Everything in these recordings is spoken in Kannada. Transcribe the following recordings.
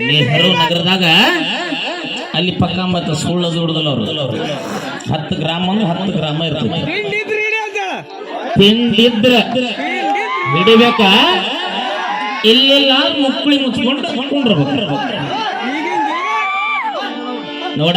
ನೆಹರು ನಗರದಾಗ ಅಲ್ಲಿ ಪಕ್ಕ ಮತ್ತು ಸುಳ್ಳು ದುಡ್ದಲ್ಲ ಅವರು 10 ಗ್ರಾಮ 10 ಗ್ರಾಮ ಇರ್ತದೆ. ತಿಂಡಿದ್ರ ಹಿಡಿಬೇಕ, ಇಲ್ಲೆಲ್ಲ ಮುಕ್ಕಳಿ ಮುಚ್ಕೊಂಡು ಕುಂಡ್ರಬೇಕು ನೋಡ.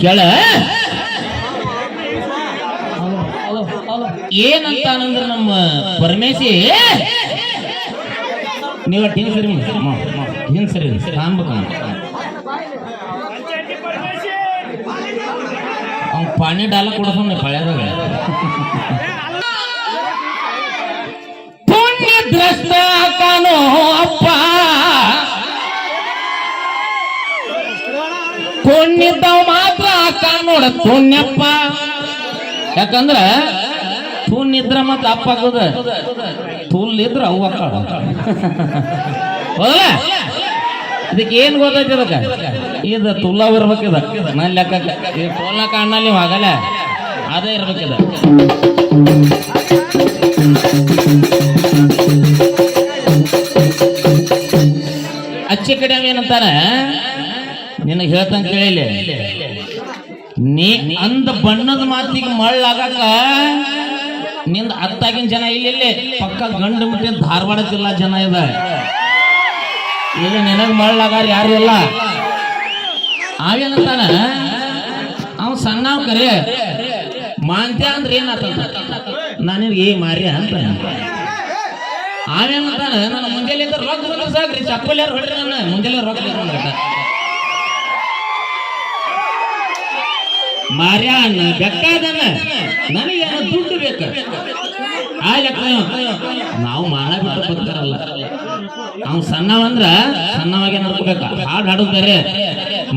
ಕೇಳ ಏನಂತ ಅಂದ್ರೆ ನಮ್ಮ ಪರಮೇಶಿ ನೀವು ಹಿಂಗ್ ಸರಿ ಹಿಂಗ್ ಸರಿ ಕಾಣ್ಬೇಕ ಅವ್ನು ಪಾನಿ ಡಾಲ ಕೊಡೋಣ ಪಳ್ಯಾದಾಗ ಪುಣ್ಯ ದ್ರಷ್ಟ ಕಾಣೋ ಅಪ್ಪ ಪುಣ್ಯದವ್ ಮಾತ್ರ ನೋಡ ಪುಣ್ಯಪ್ಪ. ಯಾಕಂದ್ರ ಪುಣ್ಯ ಇದ್ರ ಮತ್ತ ಅಪ್ಪ ಆಗೋದ, ತುಲ್ ಇದ್ರ ಅವ್ ಅಕ್ಕ ಹೌದಲ್ಲ. ಇದಕ್ಕೆ ಏನ್ ಗೊತ್ತೈತಿ, ಅದಕ್ಕ ಇದು ತುಲ್ಲ ಇರ್ಬೇಕಿದ ನನ್ನ ಲೆಕ್ಕಕ್ಕೆ. ಈ ಟೋಲ್ನ ಕಾಣಲ್ಲಿ ಆಗಲ್ಲ, ಅದೇ ಇರ್ಬೇಕಿದ. ಅಚ್ಚಿ ಕಡೆ ಏನಂತಾರ, ನಿನಗೆ ಹೇಳ್ತಂಗ ಕೇಳಿಲ್ಲ, ನೀ ಅಂದ ಬಣ್ಣದ ಮಾತಿಗೆ ಮಳ್ಳಾಗಕ್ಕ ನಿಂದ ಅತ್ತಾಗಿನ ಜನ ಇಲ್ಲಿ ಪಕ್ಕ ಗಂಡು ಮುಟ್ಟಿ ಧಾರವಾಡ ಜಿಲ್ಲಾ ಜನ ಇದೆ. ಇಲ್ಲಿ ನಿನಗ್ ಮಳ್ಳಾಗಾರ ಯಾರು ಇಲ್ಲ. ಅವೇನಂತಾನ ಅವ್ ಸಣ್ಣವ್ ಕರೆ ಮಾಂತ್ಯ ಅಂದ್ರೆ ಏನಾತ ನನಗೆ ಮಾರ್ಯ ಅಂತ. ಅವೇನಂತಾನ ನನ್ನ ಮುಂಜಾನೆ ರೊಕ್ಕ ಸಾಕ್ರಿ, ಚಪ್ಪಲ್ ಯಾರು ಹೊಡ್ರಿ, ನನ್ನ ಮುಂಜಾನೆ ರೊಕ್ಕ ಮಾರ್ಯಾನ ಬೆಕ್ಕಾದನ ನನಗೆ ದುಡ್ಡು ಬೇಕ. ಆ ಲೆಕ್ಕ ನಾವು ಮಾನ ಬಿಟ್ಟು ಬದುಕಾರಲ್ಲ. ಅವ್ನು ಸಣ್ಣವಂದ್ರ ಸಣ್ಣವಾಗೆ ನಡ್ಕೋಬೇಕ. ಹಾಡು ಹಾಡೋದು ಬೇರೆ,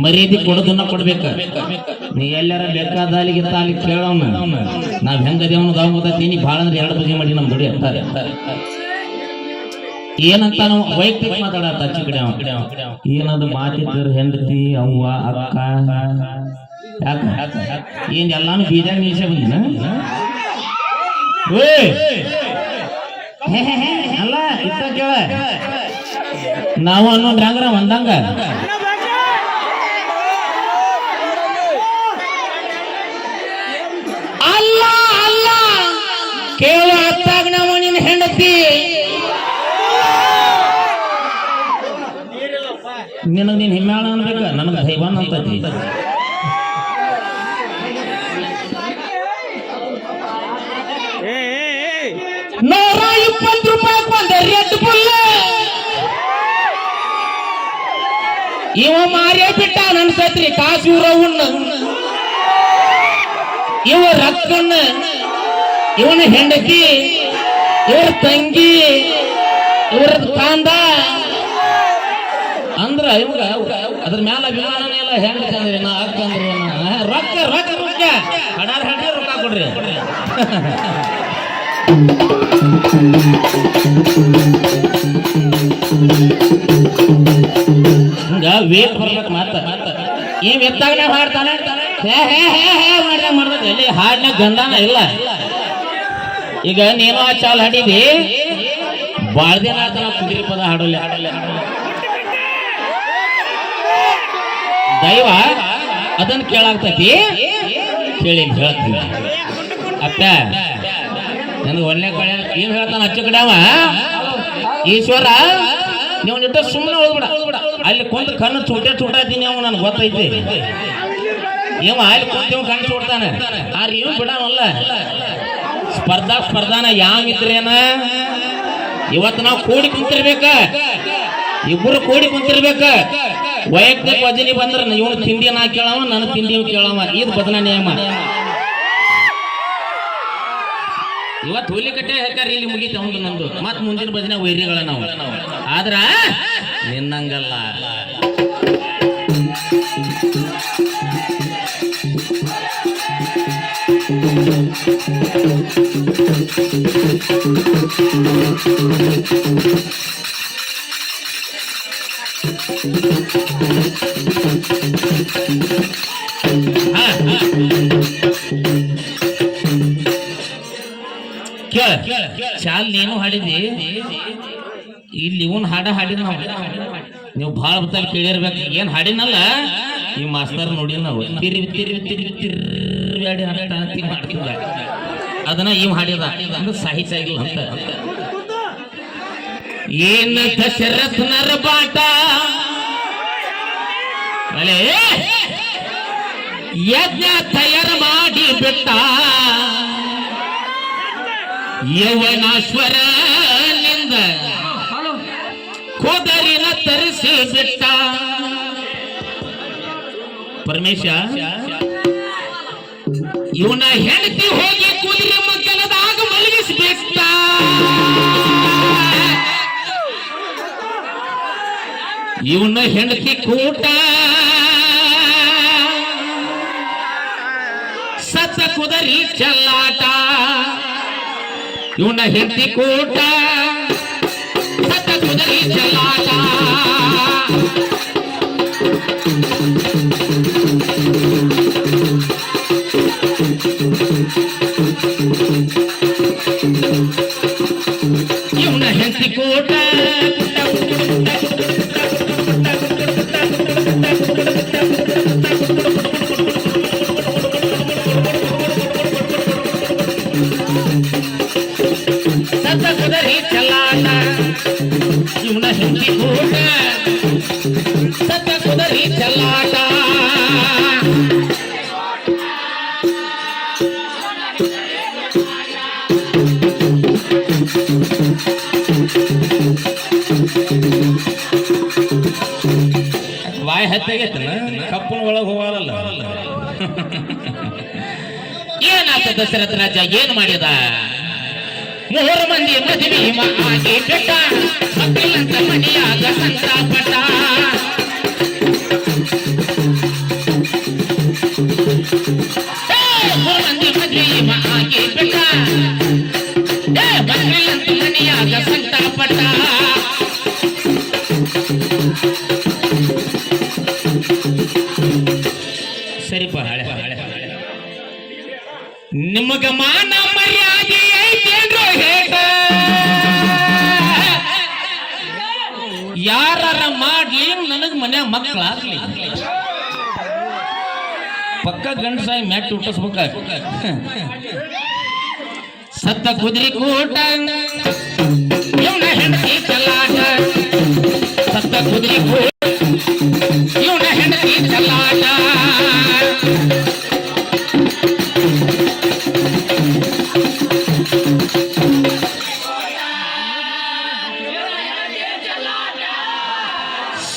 ಮರ್ಯಾದೆ ಕೊಡೋದನ್ನ ಕೊಡ್ಬೇಕ. ನೀ ಎಲ್ಲಾರ ಬೇಕಾದ ಅಲ್ಲಿಗಿತ್ತ ಅಲ್ಲಿ ಕೇಳೋಣ, ನಾವ್ ಹೆಂಗದೇವನು ಗಾವ್ ಗೊತ್ತೀನಿ. ಭಾಳ ಅಂದ್ರೆ 2 ಬಗೆ ಮಾಡಿ ನಮ್ ದುಡಿ ಅಂತಾರೆ. ಏನಂತ ನಾವು ವೈಯಕ್ತಿಕ ಮಾತಾಡತ್ತ ಅಚ್ಚಿ ಕಡೆ ಏನದು ಮಾತಿದ್ರು ಹೆಂಡತಿ ಅವ್ವ ಅಕ್ಕ ಯಾಕ ಏನ್ ಎಲ್ಲಾನು ಬೀಜಾಗ ನಿಲ್ಸ ಬಂದಿನ ಅಲ್ಲ ಇತ್ತ ಕೇಳ. ನಾವು ಅನ್ನೋದ್ರ ಹಂಗ್ರ ಒಂದಂಗ ಅಲ್ಲ ಅಲ್ಲ ಕೇಳ ಅತ್ತಾಗ ನಾವು ನಿನ್ನ ಹೆಂಡತಿ ನಿನಗ್ ನೀನ್ ಹಿಮ್ಮಾಳ ಅನ್ಬೇಕ, ನನಗೆ ದೈವಾನ್ ಅಂತತಿ. 120 ರೂಪಾಯಿ ಬಂದ ರೆಡ್ ಬುಲ್ ಇವ ಮಾರೇ ಬಿಟ್ಟ ಅನ್ಸತ್ರಿ. ಕಾಸು ಇವ್ರವನ್ನ ಇವ ರಕ್ಕನ್ನ ಇವನ ಹೆಂಡತಿ ಇವ್ರ ತಂಗಿ ಇವ್ರ ಕಾಂದ ಅಂದ್ರ ಇವಾಗ ಅದ್ರ ಮ್ಯಾಲ ಅಭಿಮಾನನೇ ಇಲ್ಲ. ಹೆಂಡತಿ ಅಂದ್ರೆ ನಾ ಅಕ್ಕ ಅಂದ್ರೆ ರೊಕ್ಕ ರೊಕ್ಕ ರೊಕ್ಕ ಹಡಾರ್ ಹಡ್ರಿ ರೊಕ್ಕ ಕೊಡ್ರಿ. ಹಂಗ ವೇಟ್ ಬರ್ಬೇಕು ಮಾತ. ಈ ವೆತ್ತಾಗನೆ ಹಾಡ್ತಾನೆ ಮಾಡ್ದ ಎಲ್ಲಿ ಹಾಡ್ನ ಗಂಧಾನ ಇಲ್ಲ. ಈಗ ನೀನು ಆ ಚಾಲ್ ಹಾಡಿದಿ ಬಾಳ ದಿನ ಆತ ನಾವು ಕುದುರೆ ಪದ ಹಾಡೋಲ್ಲ. ದೈವ ಅದನ್ನ ಕೇಳಾಗ್ತೈತಿ. ಕೇಳಿ ಹೇಳ್ತೀನಿ ಅಪ್ಪ ನನಗೆ ಒಳ್ಳೆ ಕಡೆ ಏನ್ ಹೇಳ್ತಾನ ಅಚ್ಚ ಕಡೆವ ಈಶ್ವರ ನೀವು ನಿಟ್ಟ ಸುಮ್ಮನೆ ಹೋಗ್ಬಿಡ. ಅಲ್ಲಿ ಕುಂತ ಕಣ್ಣು ಚೂಟ ಇದ್ದೀನಿ ಅವ್ ನನ್ಗೆ ಗೊತ್ತೈತಿ. ಇವ ಅಲ್ಲಿ ಕುಂತ ಕಣ್ಣು ಚೂಡ್ತಾನೆ. ಆರ್ ಇವ್ ಬಿಡವಲ್ಲ. ಸ್ಪರ್ಧಾನ ಯಾವಿದ್ರೇನ ಇವತ್ತು ನಾವು ಕೂಡಿ ಕುಂತಿರ್ಬೇಕ, ಇಬ್ಬರು ಕೂಡಿ ಕುಂತಿರ್ಬೇಕ. ವೈಯಕ್ತಿಕ ವಜನಿ ಬಂದ್ರೆ ಇವನು ತಿಂಡಿ ನಾ ಕೇಳವ, ನನ್ನ ತಿಂಡಿ ಕೇಳವ. ಇದು ಬದಲ ನಿಯಮ. ಇವತ್ತು ಹುಲಿ ಕಟ್ಟೆ ಹಾಕಾರಿ ಇಲ್ಲಿ ಮುಗಿತ ಒಂದು ನಂದು ಮತ್ ಮುಂದಿನ ಭಜನೆ ವೈರಿಗಳ ನಾವು ಆದ್ರ ನಿನ್ನಂಗಲ್ಲ. ಚಾಲ್ ನೀನು ಹಾಡಿದಿ ಇಲ್ಲಿ ಇವನ್ ಹಾಡಿದ ನಾವು ನೀವು ಭಾಳ ಬತ್ತಲ್ಲಿ ಕೇಳಿರ್ಬೇಕು. ಏನ್ ಹಾಡಿನಲ್ಲ ಈ ಮಾಸ್ತರ್ ನೋಡಿ ನಾವು ತಿರ್ವಿ ಮಾಡ್ತಿದ್ದ ಅದನ್ನ ಇವ್ ಹಾಡಿದ ಅಂದ್ರೆ ಸಾಹಿತ್ಯ ಆಗಿಲ್ಲ ಅಂತ. ಏನ ದಶರಥನರ ಬಾಟ ಅಲೇ ಯಜ್ಞ ತಯಾರ ಮಾಡಿ ಬಿಟ್ಟ ಯೌವನಾಶ್ವರನಿಂದ ಕೋದರಿನ ತರಿಸಿ ಬಿಟ್ಟ. ಪರಮೇಶ ಇವನ ಹೆಂಡತಿ ಹೋಗಿ ಕುದುರೆ ಮಗ್ಗಲದಾಗ ಮಲಗಿಸ್ಬಿಟ್ಟ. ಇವನ ಹೆಂಡತಿ ಕೂಟ ಸತ್ತ ಕುದರಿ ಚಲ್ಲಾಟ. ಇವನ ಹೆಂಡತಿ ಕೂಟ ಸತ್ತ ಕುದರಿ ಚಲ್ಲಾಟ. ಇವನ ಹೆಂಡತಿ ಕೂಟ ಸತ್ತ ಕುದರಿ ಚಲ್ಲಾಟ. ಇವನ ಹೆಂಡತಿ ಕೂಟ ಸತ್ತ ಕುದರಿ ಚಲ್ಲಾಟ. ವಾಯ್ ಹತ್ತಾಗೈತಲ್ಲ ಕಪ್ಪನ ಒಳಗೆ ಹೋಗಲ್ಲ. ಏನಾತ ದಶರಥ ರಾಜ ಏನ್ ಮಾಡಿದ? 3 ಮಂದಿ ಮದುವೆ ಆಗಿ ಬಿಟ್ಟ ಮಕ್ಕಳಂತ ಮನೆಯಾಗ ಸಂತಾಪಟ್ಟ. 3 ಮಂದಿ ಮದುವೆ ಆಗಿ ಬಿಟ್ಟ ಮಕ್ಕಳಂತ ಮನೆಯಾಗ ಸಂತಾಪಟ್ಟ. ಸರಿಪ ಹಳೆ ನಿಮಗ ಮಾನ ಮರ್ಯಾದೆ ಐತೇನ್ರೋ ಹೇಗ? ಯಾರ ಮಾಡ್ಲಿ ನನಗ್ ಮನ್ಯಾಗ ಮಕ್ಕಳಾಗ್ಲಿ ಪಕ್ಕ ಗಂಡಸಾಯಿ ಮ್ಯಾಟ್ ಹುಟ್ಟಿಸ್ಬೇಕ. ಸತ್ತ ಕುದುರೆ ಕೂಟ ಇವನ ಹೆಂಡತಿ ಚಲ್ಲಾಟ. ಸತ್ತ ಕುದುರೆ ಕೂಟ ಇವನ ಹೆಂಡತಿ ಚಲ್ಲಾಟ.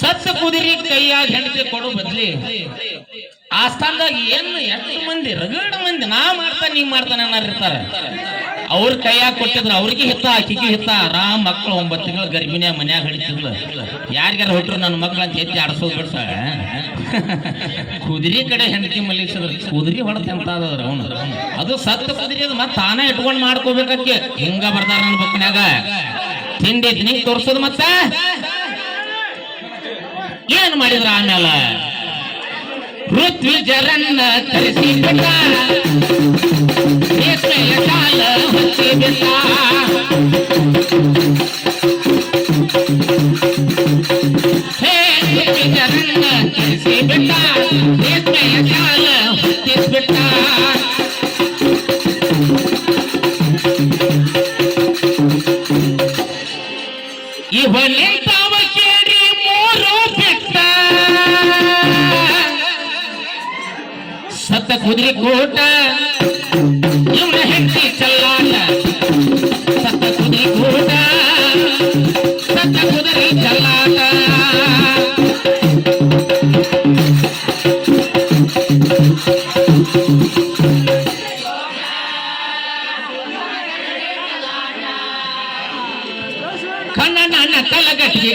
ಸತ್ತ ಕುದುರೆ ಕೈಯಾಗ ಹೆಂಡತಿ ಕೊಡು ಬದ್ಲಿ ಆಸ್ಥಾನದಾಗ ಏನು 8 ಮಂದಿ ರಗಡ ಮಂದಿ ನಾ ಮಾಡ್ತಾನೆ ನೀ ಮಾಡ್ತಾನೆ ಅನ್ನೋರಿರ್ತಾರ. ಅವ್ರ ಕೈಯಾಗ ಕೊಟ್ಟಿದ್ರು ಅವ್ರಿಗೆ ಹಿತ್ತ ಆಕಿಗೆ ಹಿತ್ತ. ಆರಾಮ್ ಮಕ್ಕಳು 9 ತಿಂಗಳು ಗರ್ಭಿಣಿಯ ಮನ್ಯಾಗ ಹಿಡಿತಿದ್ಲು. ಯಾರಿಗಾರ ಹೊಟ್ರು ನನ್ನ ಮಕ್ಳು ಅಂತ ಎತ್ತಿ ಆಡ್ಸೋದು ಬಿಡ್ಸಾಳ. ಕುದುರೆ ಕಡೆ ಹೆಂಡತಿ ಮಲಗಿಸಿದ್ರು ಕುದುರೆ ಹೊಡೆತ ಅಂತ ಅದ್ರ ಅವನು. ಅದು ಸತ್ತ ಕುದುರೆ ಅದು ಮತ್ತೆ ತಾನೇ ಇಟ್ಕೊಂಡು ಮಾಡ್ಕೋಬೇಕಕ್ಕೆ ಹಿಂಗ ಬರ್ತಾರ ನನ್ನ ಬುಕ್ನ್ಯಾಗ. ತಿಂಡಿ ತಿನಿ ತೋರ್ಸೋದು ಮತ್ತ ಏನ್ ಮಾಡಿದ್ರ ಆಮೇಲೆ ಋತ್ವಿಜರನ್ನ ತರಿಸಿ ಬಿಟ್ಟ ರೇಷ್ಮೆಯ ಶಾಲ ಹಚ್ಚಿ ಬಿಟ್ಟ. ಋತ್ವಿಜರನ್ನ ತರಿಸಿ ಬಿಟ್ಟ ರೇಷ್ಮೆಯ ಶಾಲ ಹಚ್ಚಿಬಿಟ್ಟ. ಇವನಿಂತವ ಕೇಳಿ 3 ಬಿಟ್ಟ. ಸತ್ತ ಕುದುರೆ ಕೂಟ ಇವನ ಹೆಂಡತಿ ಚಲ್ಲಾಟ. ಸತ್ತ ಕುದುರೆ ಕೂಟ ಸತ್ತ ಕುದುರೆ ಚಲ್ಲಾಟ. ಕಲಗಟ್ಟಿಗೆ